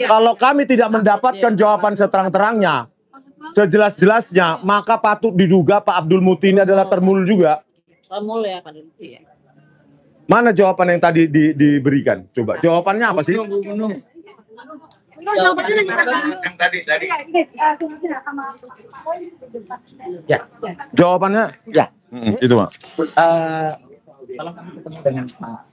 Kalau kami tidak mendapatkan jawaban seterang-terangnya, sejelas-jelasnya, maka patut diduga Pak Abdul Muti ini adalah termul juga. Termul ya Pak Abdul Muti ya. Mana jawaban yang tadi diberikan? Coba jawabannya apa sih? Yang tadi. Ya. Jawabannya? Ya. Itu Pak. Kalau kami ketemu dengan Pak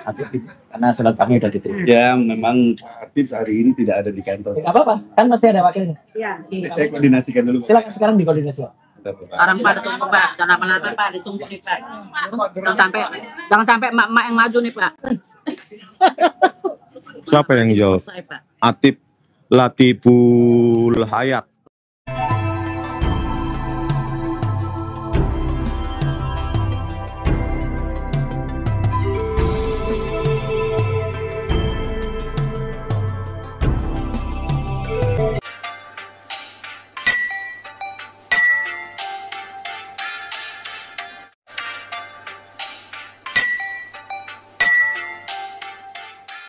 Hatip, karena surat kami sudah diterima. Ya, memang Pak Hatip hari ini tidak ada di kantor. Tidak apa-apa, kan masih ada wakilnya. Iya. Saya koordinasikan dulu. Silakan sekarang dikoordinasi. Orang Pak ditunggu Pak, jangan apa-apa Pak, ditunggu nih Pak. Jangan sampai emak-emak yang maju nih Pak. Siapa yang jawab? Saya Pak. Atip Latiful Hayat.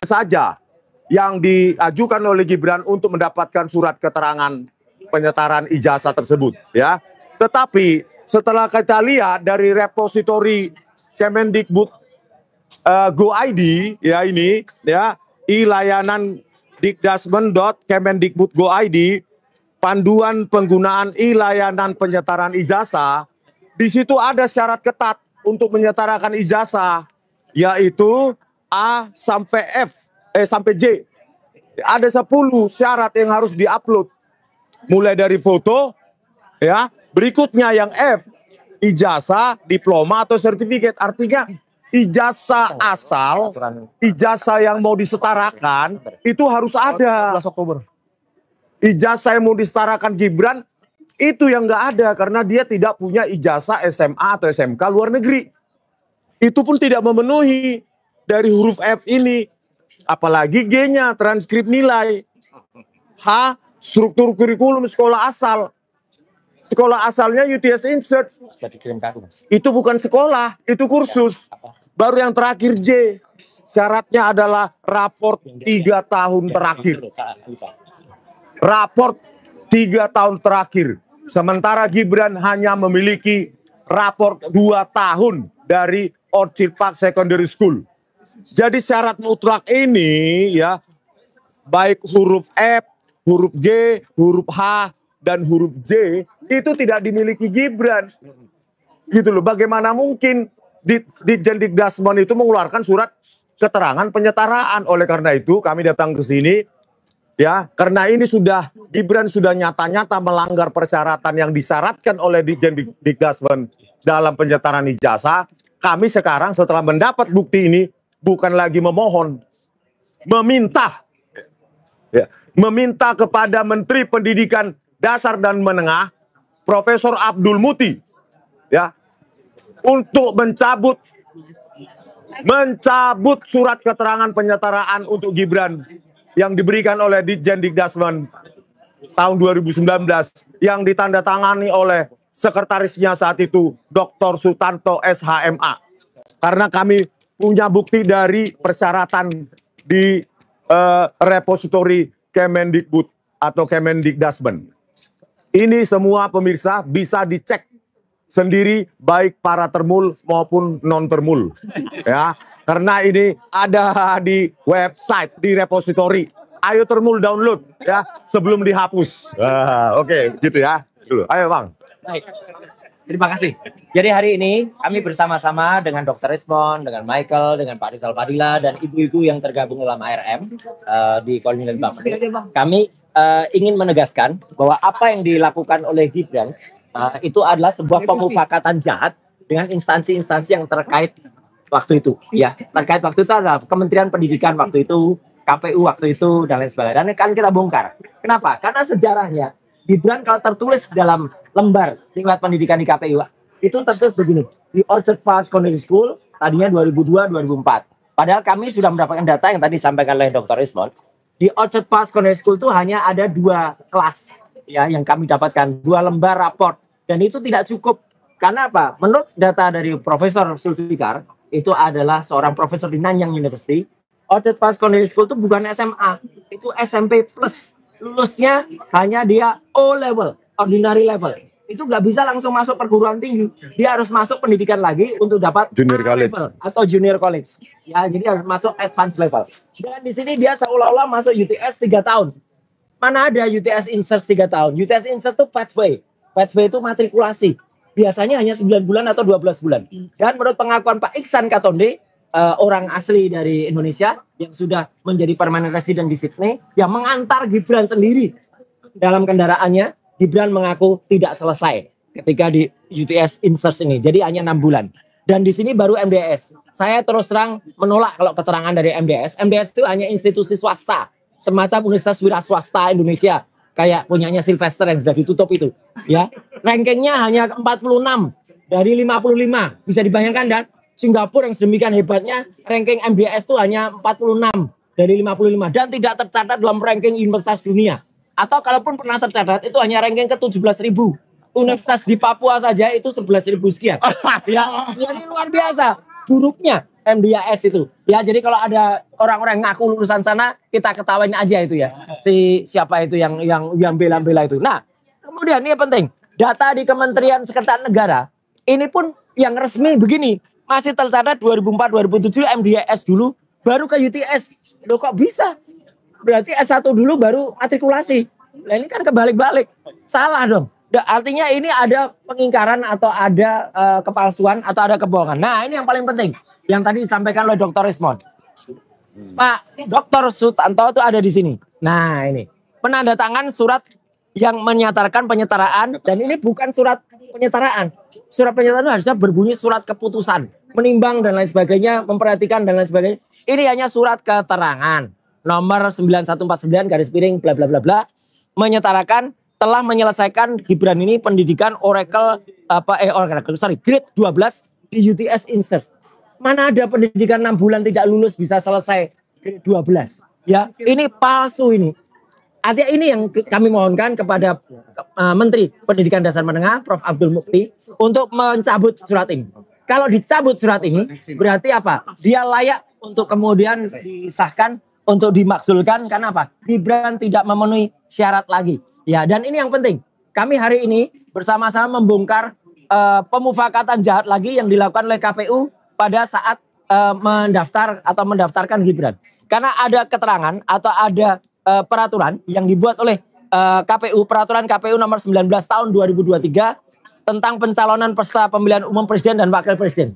Saja yang diajukan oleh Gibran untuk mendapatkan surat keterangan penyetaran ijazah tersebut, ya. Tetapi setelah kita lihat dari repositori Kemendikbud Go ID, ya ini, ya, i-layanan dikdasmen.kemendikbud Go ID, panduan penggunaan i-layanan penyetaran ijazah, di situ ada syarat ketat untuk menyetarakan ijazah, yaitu A sampai F, sampai J. Ada 10 syarat yang harus diupload. Mulai dari foto, ya. Berikutnya yang F, ijazah, diploma atau sertifikat. Artinya ijazah asal, ijazah yang mau disetarakan itu harus ada. 11 Oktober. Ijazah yang mau disetarakan Gibran itu yang nggak ada karena dia tidak punya ijazah SMA atau SMK luar negeri. Itu pun tidak memenuhi dari huruf F ini, apalagi G-nya transkrip nilai, H struktur kurikulum sekolah asal. Sekolah asalnya UTS Insert. Bisa dikirim ke aku, Mas. Itu bukan sekolah, itu kursus. Baru yang terakhir J, syaratnya adalah raport 3 tahun terakhir. Raport 3 tahun terakhir. Sementara Gibran hanya memiliki raport 2 tahun dari Orchid Park Secondary School. Jadi syarat mutlak ini, ya, baik huruf F, huruf G, huruf H, dan huruf J itu tidak dimiliki Gibran. Gitu loh. Bagaimana mungkin Ditjen Dikdasmen itu mengeluarkan surat keterangan penyetaraan? Oleh karena itu kami datang ke sini, ya, karena ini Gibran sudah nyata-nyata melanggar persyaratan yang disyaratkan oleh Ditjen Dikdasmen dalam penyetaraan ijazah. Kami sekarang setelah mendapat bukti ini bukan lagi memohon, meminta, ya, meminta kepada Menteri Pendidikan Dasar dan Menengah, Profesor Abdul Muti, ya, untuk mencabut surat keterangan penyetaraan untuk Gibran yang diberikan oleh Ditjen Dikdasmen tahun 2019 yang ditandatangani oleh sekretarisnya saat itu Dr. Sutanto SHMA. Karena kami punya bukti dari persyaratan di repositori Kemendikbud atau Kemendikdasmen. Ini semua pemirsa bisa dicek sendiri baik para termul maupun non termul, ya. Karena ini ada di website, di repositori. Ayo termul download, ya, sebelum dihapus. Oke, gitu ya. Dulu. Ayo Bang. Baik. Terima kasih. Jadi hari ini kami bersama-sama dengan Dr. Resmond, dengan Michael, dengan Pak Rizal Fadila, dan ibu-ibu yang tergabung dalam ARM di Koordinat Bang. Kami ingin menegaskan bahwa apa yang dilakukan oleh Gibran itu adalah sebuah pemufakatan jahat dengan instansi-instansi yang terkait waktu itu. Ya, terkait waktu itu adalah Kementerian Pendidikan waktu itu, KPU waktu itu, dan lain sebagainya. Dan kan kita bongkar. Kenapa? Karena sejarahnya Gibran kalau tertulis dalam lembar tingkat pendidikan di KPU itu tertulis begini, di Orchard Park Secondary School tadinya 2002-2004. Padahal kami sudah mendapatkan data yang tadi disampaikan oleh Dr. Resmond. Di Orchard Park Secondary School itu hanya ada 2 kelas, ya, yang kami dapatkan, 2 lembar raport, dan itu tidak cukup. Karena apa? Menurut data dari Profesor Sulfikar, itu adalah seorang profesor di Nanyang University, Orchard Park Secondary School itu bukan SMA, itu SMP plus. Lulusnya hanya dia O level, ordinary level. Itu nggak bisa langsung masuk perguruan tinggi. Dia harus masuk pendidikan lagi untuk dapat Junior A college. level atau junior college. Ya, jadi harus masuk advance level. Dan di sini dia seolah-olah masuk UTS 3 tahun. Mana ada UTS Insert 3 tahun? UTS Insert itu pathway. Pathway itu matrikulasi. Biasanya hanya 9 bulan atau 12 bulan. Dan menurut pengakuan Pak Iksan Katonde, orang asli dari Indonesia yang sudah menjadi permanent resident di Sydney, yang mengantar Gibran sendiri dalam kendaraannya, Gibran mengaku tidak selesai ketika di UTS Insert ini. Jadi hanya 6 bulan. Dan di sini baru MDS. Saya terus terang menolak kalau keterangan dari MDS. MDS itu hanya institusi swasta, semacam Universitas Wira Swasta Indonesia, kayak punyanya Sylvester yang sudah ditutup itu. Ya, rankingnya hanya 46 dari 55. Bisa dibayangkan, dan Singapura yang sedemikian hebatnya, ranking MDS itu hanya 46 dari 55 dan tidak tercatat dalam ranking universitas dunia. Atau kalaupun pernah tercatat itu hanya ranking ke 17.000. Universitas di Papua saja itu 11.000 sekian. Ya, ini luar biasa buruknya MDS itu. Ya, jadi kalau ada orang-orang ngaku lulusan sana, kita ketawain aja itu ya. Siapa itu yang bela-bela itu. Nah, kemudian ini yang penting, data di Kementerian Sekretariat Negara ini pun yang resmi begini, masih tercatat 2004-2007 MDS dulu, baru ke UTS. Loh kok bisa? Berarti S1 dulu baru matrikulasi. Nah ini kan kebalik-balik. Salah dong. Artinya ini ada pengingkaran atau ada kepalsuan atau ada kebohongan. Nah ini yang paling penting. Yang tadi disampaikan oleh Dr. Rismond. Pak Dr. Sutanto itu ada di sini. Nah ini. Penandatangan surat yang menyatakan penyetaraan. Dan ini bukan surat penyetaraan. Surat penyetaraan harusnya berbunyi surat keputusan. Menimbang dan lain sebagainya. Memperhatikan dan lain sebagainya. Ini hanya surat keterangan. Nomor 9149 garis miring bla bla bla bla, menyetarakan telah menyelesaikan Gibran ini pendidikan grade 12 di UTS Insert. Mana ada pendidikan 6 bulan tidak lulus bisa selesai grade 12. Ya, ini palsu ini. Artinya ini yang kami mohonkan kepada Menteri Pendidikan Dasar Menengah Prof Abdul Mukti untuk mencabut surat ini. Kalau dicabut surat ini berarti apa? Dia layak untuk kemudian disahkan, untuk dimakzulkan. Karena apa? Gibran tidak memenuhi syarat lagi. Ya, dan ini yang penting. Kami hari ini bersama-sama membongkar pemufakatan jahat lagi yang dilakukan oleh KPU pada saat mendaftarkan Gibran. Karena ada keterangan atau ada peraturan yang dibuat oleh KPU, peraturan KPU nomor 19 tahun 2023 tentang pencalonan peserta pemilihan umum presiden dan wakil presiden.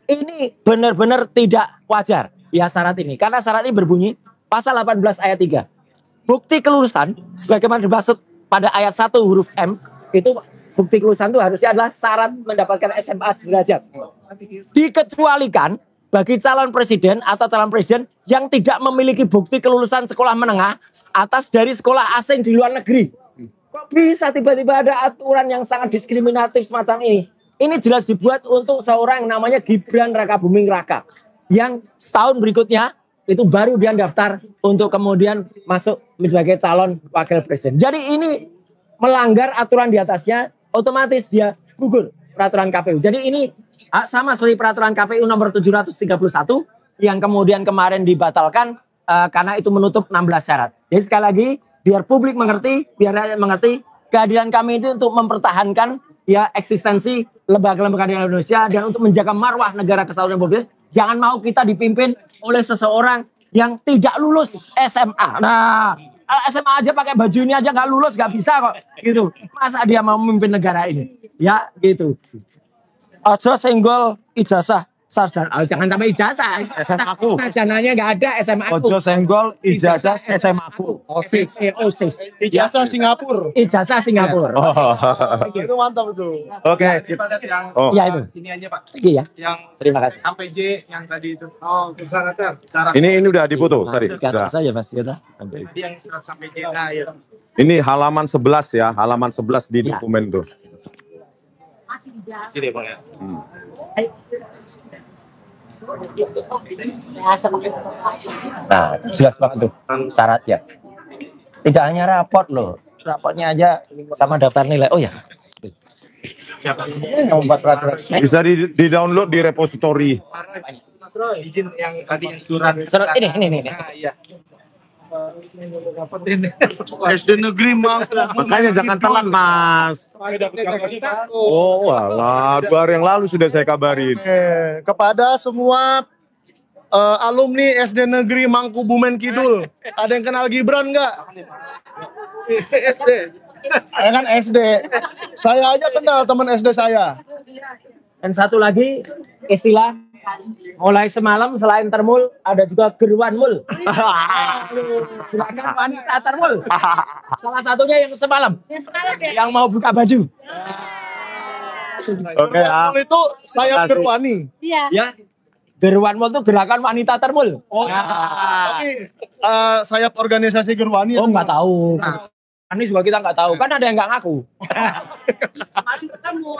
Ini benar-benar tidak wajar. Ya syarat ini. Karena syarat ini berbunyi pasal 18 ayat 3. Bukti kelulusan sebagaimana dimaksud pada ayat 1 huruf M, itu bukti kelulusan itu harusnya adalah syarat mendapatkan SMA sederajat. Dikecualikan bagi calon presiden atau calon presiden yang tidak memiliki bukti kelulusan sekolah menengah atas dari sekolah asing di luar negeri. Kok bisa tiba-tiba ada aturan yang sangat diskriminatif semacam ini? Ini jelas dibuat untuk seorang namanya Gibran Rakabuming Raka, yang setahun berikutnya itu baru dia daftar untuk kemudian masuk sebagai calon wakil presiden. Jadi ini melanggar aturan di atasnya, otomatis dia gugur peraturan KPU. Jadi ini sama seperti peraturan KPU nomor 731 yang kemudian kemarin dibatalkan karena itu menutup 16 syarat. Jadi sekali lagi biar publik mengerti, biar rakyat mengerti, kehadiran kami itu untuk mempertahankan ya eksistensi lembaga-lembaga di Indonesia dan untuk menjaga marwah negara kesatuan Republik. Jangan mau kita dipimpin oleh seseorang yang tidak lulus SMA. Nah, SMA aja pakai baju ini aja nggak lulus, nggak bisa kok, gitu. Masa dia mau memimpin negara ini? Ya, gitu. Ojo senggol ijazah sarjana. Oh, jangan sampai ijazah. SMA aku. Sarjananya nggak ada, SMA aku. Ojo senggol ijazah SMA aku. OSIS. OSIS. Ijazah Singapura. Ijazah Singapura. Oh. Itu mantap itu. Oke. Kita lihat yang Oh. Ya itu. ini aja Pak. Iya. Yang Terima kasih. sampai J yang tadi itu. Oh, cara Ini udah difoto tadi. Dikatakan Udah. saja Mas kita. tadi yang surat sampai J. Nah, iya. Ini halaman 11 ya, halaman 11 di Ya. dokumen tuh. Sini Bang ya. Nah, jelas banget tuh syaratnya. Tidak hanya raport loh, raportnya aja sama daftar nilai. Oh ya, Siapa? Yang membuat peraturan. Bisa di-download di repository. Izin yang tadi yang surat. Surat ini. Nah, iya. Dapetin. SD Negeri Mangkok. Makanya jangan telat, Mas. Oh, walah, 2 hari yang lalu sudah saya kabarin. Kepada semua alumni SD Negeri Mangkubumen Kidul, ada yang kenal Gibran nggak? SD. Saya kan SD. Saya aja kenal teman SD saya. Dan satu lagi istilah mulai semalam selain termul ada juga geruanmul. Gerakan wanita termul. Salah satunya yang semalam. Yang mau buka baju. Oke, Gerwanmul itu sayap Makasih. Gerwani. Ya. Geruanmul itu gerakan wanita termul. Oh, tapi sayap organisasi Gerwani. Oh, nggak tahu. Ini juga kita nggak tahu. Kan ada yang nggak ngaku. Kemarin ketemu.